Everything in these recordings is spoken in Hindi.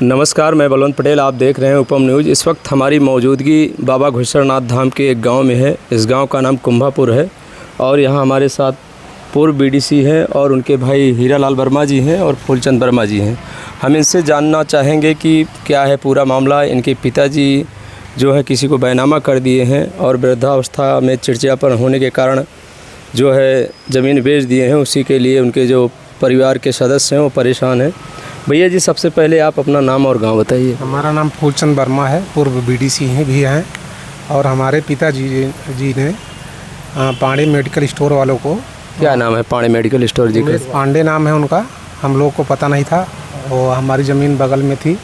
नमस्कार, मैं बलवंत पटेल। आप देख रहे हैं उपम न्यूज़। इस वक्त हमारी मौजूदगी बाबा घुसरनाथ धाम के एक गांव में है। इस गांव का नाम कुंभापुर है और यहां हमारे साथ पूर्व बीडीसी हैं और उनके भाई हीरालाल वर्मा जी हैं और फूलचंद वर्मा जी हैं। हम इनसे जानना चाहेंगे कि क्या है पूरा मामला। इनके पिताजी जो है किसी को बैनामा कर दिए हैं और वृद्धावस्था में चिड़चिड़ापन होने के कारण जो है ज़मीन बेच दिए हैं। उसी के लिए उनके जो परिवार के सदस्य हैं वो परेशान हैं। भैया जी, सबसे पहले आप अपना नाम और गांव बताइए। हमारा नाम फूलचंद वर्मा है, पूर्व बीडीसी भी हैं और हमारे पिताजी जी ने पांडे मेडिकल स्टोर वालों को। क्या नाम है पांडे मेडिकल स्टोर जी का? पांडे नाम है उनका। हम लोग को पता नहीं था। वो हमारी ज़मीन बगल में थी,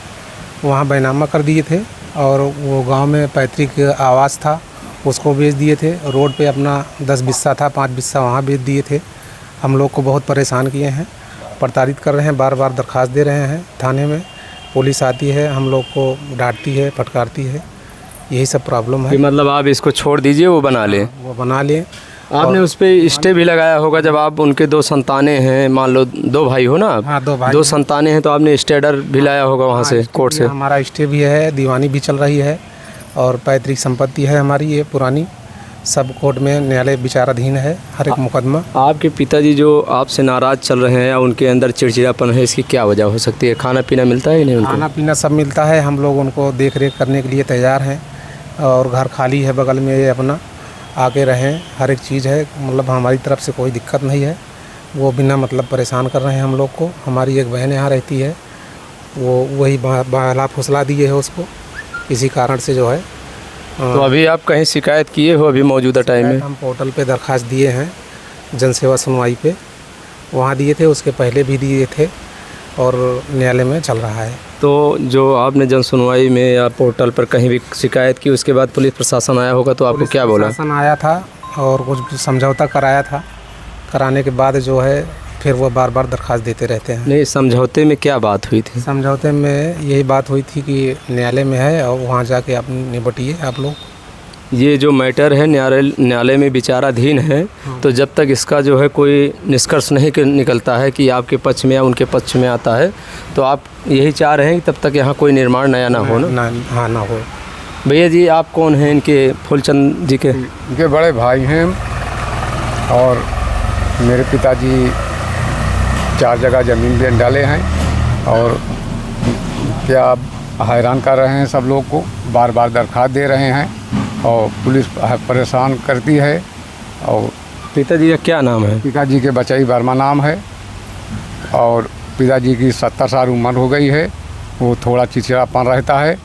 वहाँ बैनामा कर दिए थे और वो गांव में पैतृक आवास था, उसको बेच दिए थे। रोड पे अपना 10 बिस्सा था, 5 बिस्सा वहाँ बेच दिए थे। हम लोग को बहुत परेशान किए हैं, प्रताड़ित कर रहे हैं। बार बार दरख्वास्त दे रहे हैं थाने में। पुलिस आती है, हम लोग को डांटती है, फटकारती है। यही सब प्रॉब्लम है। मतलब आप इसको छोड़ दीजिए, वो बना लें। वो बना लें। आपने उस पर स्टे भी लगाया होगा जब आप उनके 2 संतानें हैं, मान लो 2 भाई हो ना आप? हाँ, 2 भाई, 2 संतानें हैं, तो आपने स्टे ऑर्डर भी लाया होगा वहाँ से, कोर्ट से? हमारा स्टे भी है, दीवानी भी चल रही है और पैतृक संपत्ति है हमारी ये पुरानी। सब कोर्ट में न्यायालय विचाराधीन है, हर एक मुकदमा। आपके पिताजी जो आपसे नाराज़ चल रहे हैं या उनके अंदर चिड़चिड़ापन है, इसकी क्या वजह हो सकती है? खाना पीना मिलता है कि नहीं उनको? खाना पीना सब मिलता है। हम लोग उनको देख रेख करने के लिए तैयार हैं और घर खाली है बगल में, ये अपना आके रहें, हर एक चीज़ है। मतलब हमारी तरफ से कोई दिक्कत नहीं है। वो बिना मतलब परेशान कर रहे हैं हम लोग को। हमारी एक बहन यहाँ रहती है, वो वही बहला फुसला दिए है उसको, इसी कारण से जो है। तो अभी आप कहीं शिकायत किए हो अभी मौजूदा टाइम में? हम पोर्टल पे दरख्वास्त दिए हैं, जनसेवा सुनवाई पे, वहाँ दिए थे, उसके पहले भी दिए थे और न्यायालय में चल रहा है। तो जो आपने जन सुनवाई में या पोर्टल पर कहीं भी शिकायत की, उसके बाद पुलिस प्रशासन आया होगा, तो आपको क्या बोला? प्रशासन आया था और कुछ समझौता कराया था। कराने के बाद जो है फिर वो बार बार दरख्वास्त देते रहते हैं। नहीं, समझौते में क्या बात हुई थी? समझौते में यही बात हुई थी कि न्यायालय में है और वहाँ जाके आप निपटिए आप लोग। ये जो मैटर है न्यायालय में विचाराधीन है। तो जब तक इसका जो है कोई निष्कर्ष नहीं निकलता है कि आपके पक्ष में या उनके पक्ष में आता है, तो आप यही चाह रहे हैं कि तब तक यहाँ कोई निर्माण नया ना हो ना? हाँ, ना हो। भैया जी, आप कौन हैं इनके? फूलचंद जी के? इनके बड़े भाई हैं और मेरे पिताजी 4 जगह ज़मीन बेच डाले हैं और क्या हैरान कर रहे हैं सब लोग को। बार बार दरख्वास्त दे रहे हैं और पुलिस परेशान करती है। और पिताजी का क्या नाम है? पिताजी के बचई वर्मा नाम है और पिताजी की 70 साल उम्र हो गई है। वो थोड़ा चिड़चिड़ापन रहता है,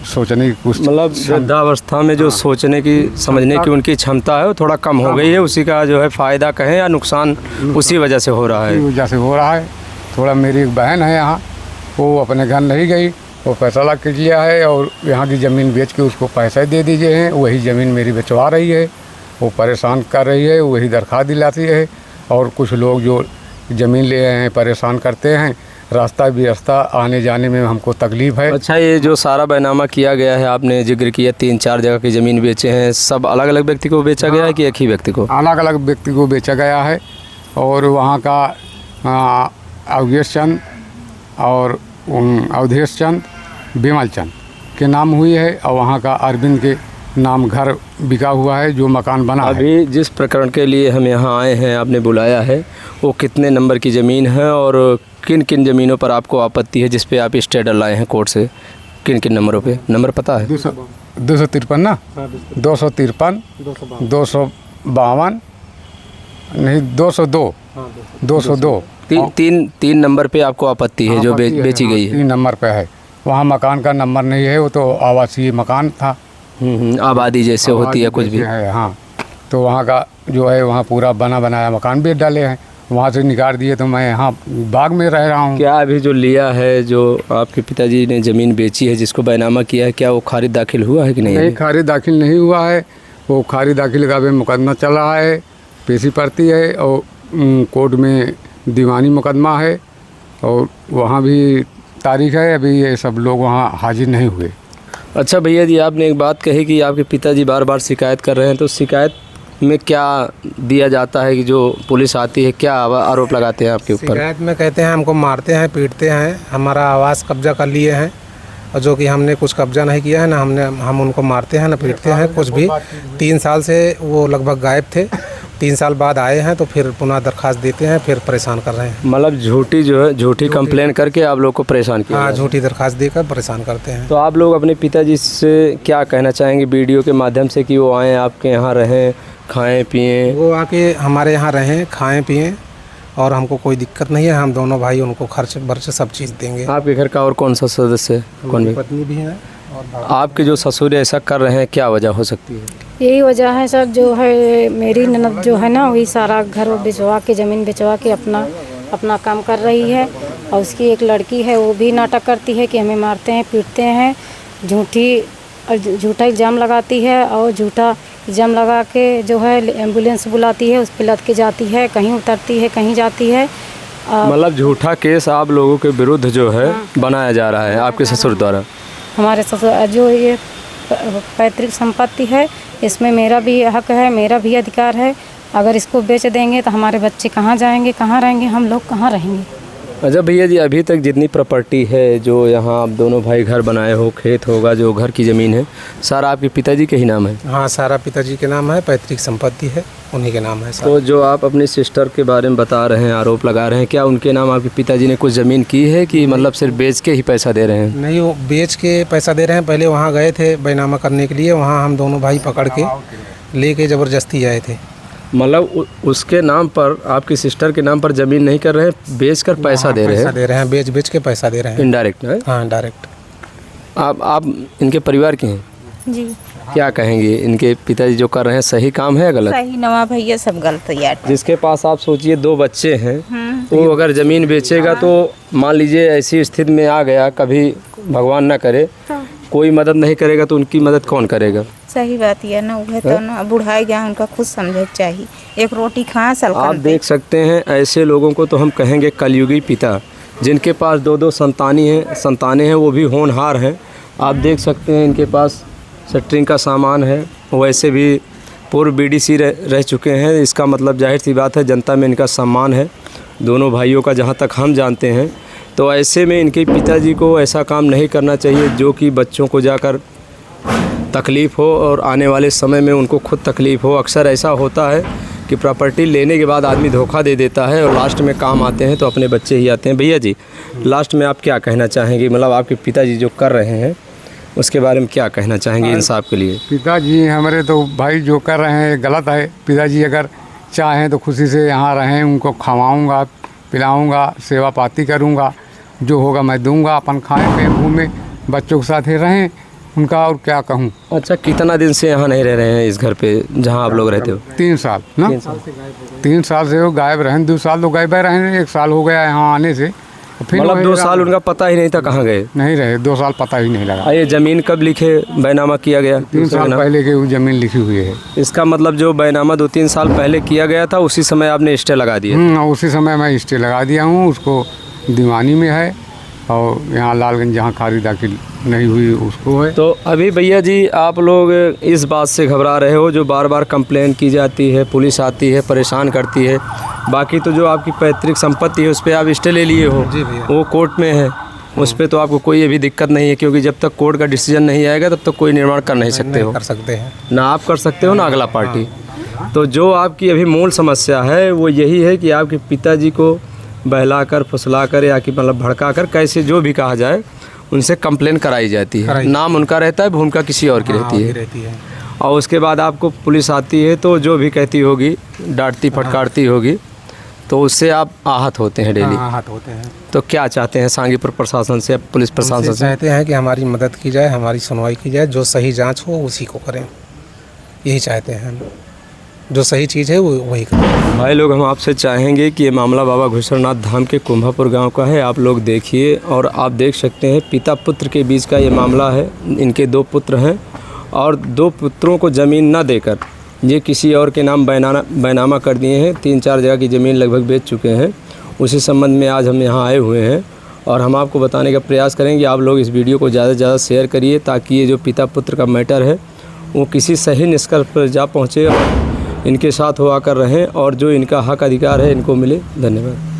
सोचने की कुछ मतलब वृद्धावस्था में जो सोचने की समझने की उनकी क्षमता है वो थोड़ा कम हो गई है। उसी का जो है फ़ायदा कहें या नुकसान उसी वजह से हो रहा है। इसी वजह से हो रहा है। थोड़ा मेरी एक बहन है यहाँ, वो अपने घर नहीं गई, वो फैसला कर लिया है और यहाँ की ज़मीन बेच के उसको पैसे दे दीजिए हैं। वही ज़मीन मेरी बेचवा रही है, वो परेशान कर रही है, वही दरख्वास्त दिलाती है। और कुछ लोग जो ज़मीन ले आए हैं परेशान करते हैं। रास्ता भी रास्ता आने जाने में हमको तकलीफ़ है। अच्छा, ये जो सारा बैनामा किया गया है, आपने जिक्र किया 3-4 जगह की ज़मीन बेचे हैं, सब अलग अलग व्यक्ति को बेचा गया है कि एक ही व्यक्ति को? अलग अलग व्यक्ति को बेचा गया है। और वहाँ का अवधेश चंद और अवधेश चंद, विमल चंद के नाम हुई है और वहाँ का अरविंद के नाम घर बिका हुआ है, जो मकान बना है। अभी जिस प्रकरण के लिए हम यहाँ आए हैं, आपने बुलाया है, वो कितने नंबर की ज़मीन है और किन किन ज़मीनों पर आपको आपत्ति है जिस पे आप स्टे ऑर्डर लाए हैं कोर्ट से? किन किन नंबरों पे? नंबर पता है? 253 ना, 253, 252, नहीं 202, 202। तीन नंबर पे आपको आपत्ति है जो बेची गई है? 3 नंबर पे है। वहाँ मकान का नंबर नहीं है, वो तो आवासीय मकान था। आबादी जैसे होती है कुछ भी है। हाँ, तो वहाँ का जो है वहाँ पूरा बना बनाया मकान बेच डाले हैं, वहाँ से निकाल दिए। तो मैं यहाँ बाग में रह रहा हूँ। क्या अभी जो लिया है, जो आपके पिताजी ने ज़मीन बेची है, जिसको बैनामा किया है, क्या वो खारिज दाखिल हुआ है कि नहीं? नहीं, खारिज दाखिल नहीं हुआ है। वो खारिज दाखिल का भी मुकदमा चल रहा है, पेशी पड़ती है और कोर्ट में दीवानी मुकदमा है और वहाँ भी तारीख है। अभी ये सब लोग वहाँ हाजिर नहीं हुए। अच्छा भैया जी, आपने एक बात कही कि आपके पिताजी बार बार शिकायत कर रहे हैं, तो शिकायत में क्या दिया जाता है कि जो पुलिस आती है, क्या आरोप लगाते हैं आपके ऊपर? शिकायत में कहते हैं हमको मारते हैं, पीटते हैं, हमारा आवास कब्जा कर लिए हैं और जो कि हमने कुछ कब्जा नहीं किया है ना, हम उनको मारते हैं ना पीटते हैं कुछ भी। 3 साल से वो लगभग गायब थे, 3 साल बाद आए हैं तो फिर पुनः दरखास्त देते हैं, फिर परेशान कर रहे हैं। मतलब झूठी कंप्लेन करके आप लोग को परेशान किया? हाँ, झूठी दरखास्त देकर परेशान करते हैं। तो आप लोग अपने पिताजी से क्या कहना चाहेंगे वीडियो के माध्यम से कि वो आएँ आपके यहाँ रहें, खाएं पिएं? वो आके हमारे यहाँ रहें, खाएं पिएं और हमको कोई दिक्कत नहीं है। हम दोनों भाई उनको खर्च वर्च सब चीज़ देंगे। आपके घर का और कौन सा सदस्य है? कौन? पत्नी भी है। और आपके जो ससुर ऐसा कर रहे हैं, क्या वजह हो सकती है? यही वजह है सर, जो है मेरी ननद जो है ना, वही सारा घर बिचवा के, ज़मीन बिचवा के अपना काम कर रही है। और उसकी एक लड़की है, वो भी नाटक करती है कि हमें मारते हैं पीटते हैं, झूठा इल्ज़ाम लगाती है और झूठा इल्ज़ाम लगा के जो है एम्बुलेंस बुलाती है, उस पर लद के जाती है, कहीं उतरती है कहीं जाती है। मतलब झूठा केस आप लोगों के विरुद्ध जो है बनाया जा रहा है आपके ससुर द्वारा? हमारे ससुर जो ये पैतृक संपत्ति है, इसमें मेरा भी हक है, मेरा भी अधिकार है। अगर इसको बेच देंगे तो हमारे बच्चे कहाँ जाएंगे, कहाँ रहेंगे, हम लोग कहाँ रहेंगे? अच्छा भैया जी, अभी तक जितनी प्रॉपर्टी है जो यहाँ आप दोनों भाई घर बनाए हो, खेत होगा, जो घर की ज़मीन है, सारा आपके पिताजी के ही नाम है? हाँ, सारा पिताजी के नाम है, पैतृक संपत्ति है, उन्हीं के नाम है। तो जो आप अपनी सिस्टर के बारे में बता रहे हैं, आरोप लगा रहे हैं, क्या उनके नाम आपके पिताजी ने कुछ ज़मीन की है कि मतलब सिर्फ बेच के ही पैसा दे रहे हैं? नहीं, वो बेच के पैसा दे रहे हैं। पहले वहाँ गए थे बैनामा करने के लिए, वहाँ हम दोनों भाई पकड़ के लेके ज़बरदस्ती आए थे। मतलब उसके नाम पर, आपकी सिस्टर के नाम पर ज़मीन नहीं कर रहे हैं, बेच कर पैसा दे रहे हैं? बेच के पैसा दे रहे हैं। इनडायरेक्ट है? हाँ, डायरेक्ट। आप इनके परिवार के हैं? जी। क्या कहेंगे, इनके पिताजी जो कर रहे हैं सही काम है या गलत? सही नवा भैया, सब गलत है यार। जिसके पास आप सोचिए 2 बच्चे हैं, वो अगर ज़मीन बेचेगा तो मान लीजिए ऐसी स्थिति में आ गया, कभी भगवान ना करे कोई मदद नहीं करेगा तो उनकी मदद कौन करेगा? सही बात है ना, वो तो ना बुढ़ाई गया, उनका खुद समझ चाहिए। एक रोटी खाएं सल। आप देख सकते हैं ऐसे लोगों को तो हम कहेंगे कलयुगी पिता, जिनके पास 2-2 संतानें हैं, वो भी होनहार हैं। आप देख सकते हैं इनके पास शटरिंग का सामान है, वैसे भी पूर्व बीडीसी रह चुके हैं। इसका मतलब जाहिर सी बात है जनता में इनका सम्मान है दोनों भाइयों का, जहाँ तक हम जानते हैं। तो ऐसे में इनके पिताजी को ऐसा काम नहीं करना चाहिए जो कि बच्चों को जाकर तकलीफ़ हो और आने वाले समय में उनको खुद तकलीफ़ हो। अक्सर ऐसा होता है कि प्रॉपर्टी लेने के बाद आदमी धोखा दे देता है और लास्ट में काम आते हैं तो अपने बच्चे ही आते हैं। भैया जी, लास्ट में आप क्या कहना चाहेंगे, मतलब आपके पिताजी जो कर रहे हैं उसके बारे में क्या कहना चाहेंगे इंसाफ के लिए? पिताजी हमारे तो भाई जो कर रहे हैं गलत है। पिताजी अगर चाहें तो खुशी से यहाँ रहें, उनको खवाऊँगा, पिलाऊँगा, सेवा पाती करूँगा, जो होगा मैं दूँगा। अपन खाएँ पिएँ, घूमें, बच्चों के साथ ही रहें, उनका और क्या कहूँ। अच्छा, कितना दिन से यहाँ नहीं रह रहे हैं इस घर पे जहाँ आप लोग रहते हो? 3 साल ना, 3 साल से वो गायब रहे। 2 साल तो गायब रहे, 1 साल हो गया यहाँ आने से। फिर मतलब 2 साल उनका पता ही नहीं था कहाँ गए? नहीं रहे, 2 साल पता ही नहीं लगा। ये ज़मीन कब लिखे बैनामा किया गया? 3 साल पहले की वो ज़मीन लिखी हुई है। इसका मतलब जो बैनामा 2-3 साल पहले किया गया था उसी समय आपने स्टे लगा दिया? उसी समय मैं स्टे लगा दिया हूँ। उसको दीवानी में है और यहाँ लालगंज जहाँ खारिज दाखिल नहीं हुई उसको है। तो अभी भैया जी आप लोग इस बात से घबरा रहे हो जो बार बार कंप्लेन की जाती है, पुलिस आती है, परेशान करती है, बाकी तो जो आपकी पैतृक संपत्ति है उस पर आप स्टे ले लिए हो, वो कोर्ट में है, उस पर तो आपको कोई अभी दिक्कत नहीं है, क्योंकि जब तक कोर्ट का डिसीजन नहीं आएगा तब तक कोई निर्माण कर नहीं सकते हो। कर सकते हैं ना आप कर सकते हो ना अगला पार्टी। तो जो आपकी अभी मूल समस्या है वो यही है कि आपके पिताजी को बहलाकर, फुसलाकर या कि मतलब भड़काकर, कैसे जो भी कहा जाए, उनसे कंप्लेन कराई जाती है। नाम उनका रहता है, भूमिका किसी और की रहती है। और उसके बाद आपको पुलिस आती है तो जो भी कहती होगी, डांटती फटकारती होगी, तो उससे आप आहत होते हैं डेली। आहत होते हैं। तो क्या चाहते हैं सांगीपुर प्रशासन से, पुलिस प्रशासन से? चाहते हैं कि हमारी मदद की जाए, हमारी सुनवाई की जाए, जो सही जांच हो उसी को करें, यही चाहते हैं हम। जो सही चीज़ है वो वही करें। भाई लोग, हम आपसे चाहेंगे कि ये मामला बाबा घुसरनाथ धाम के कुंभापुर गांव का है। आप लोग देखिए और आप देख सकते हैं पिता पुत्र के बीच का ये मामला है। इनके 2 पुत्र हैं और 2 पुत्रों को ज़मीन न देकर ये किसी और के नाम बैनामा कर दिए हैं। 3-4 जगह की ज़मीन लगभग बेच चुके हैं। उसी संबंध में आज हम यहाँ आए हुए हैं और हम आपको बताने का प्रयास करेंगे। आप लोग इस वीडियो को ज़्यादा से ज़्यादा शेयर करिए ताकि ये जो पिता पुत्र का मैटर है वो किसी सही निष्कर्ष पर जा पहुँचे, इनके साथ हुआ कर रहें और जो इनका हक अधिकार है इनको मिले। धन्यवाद।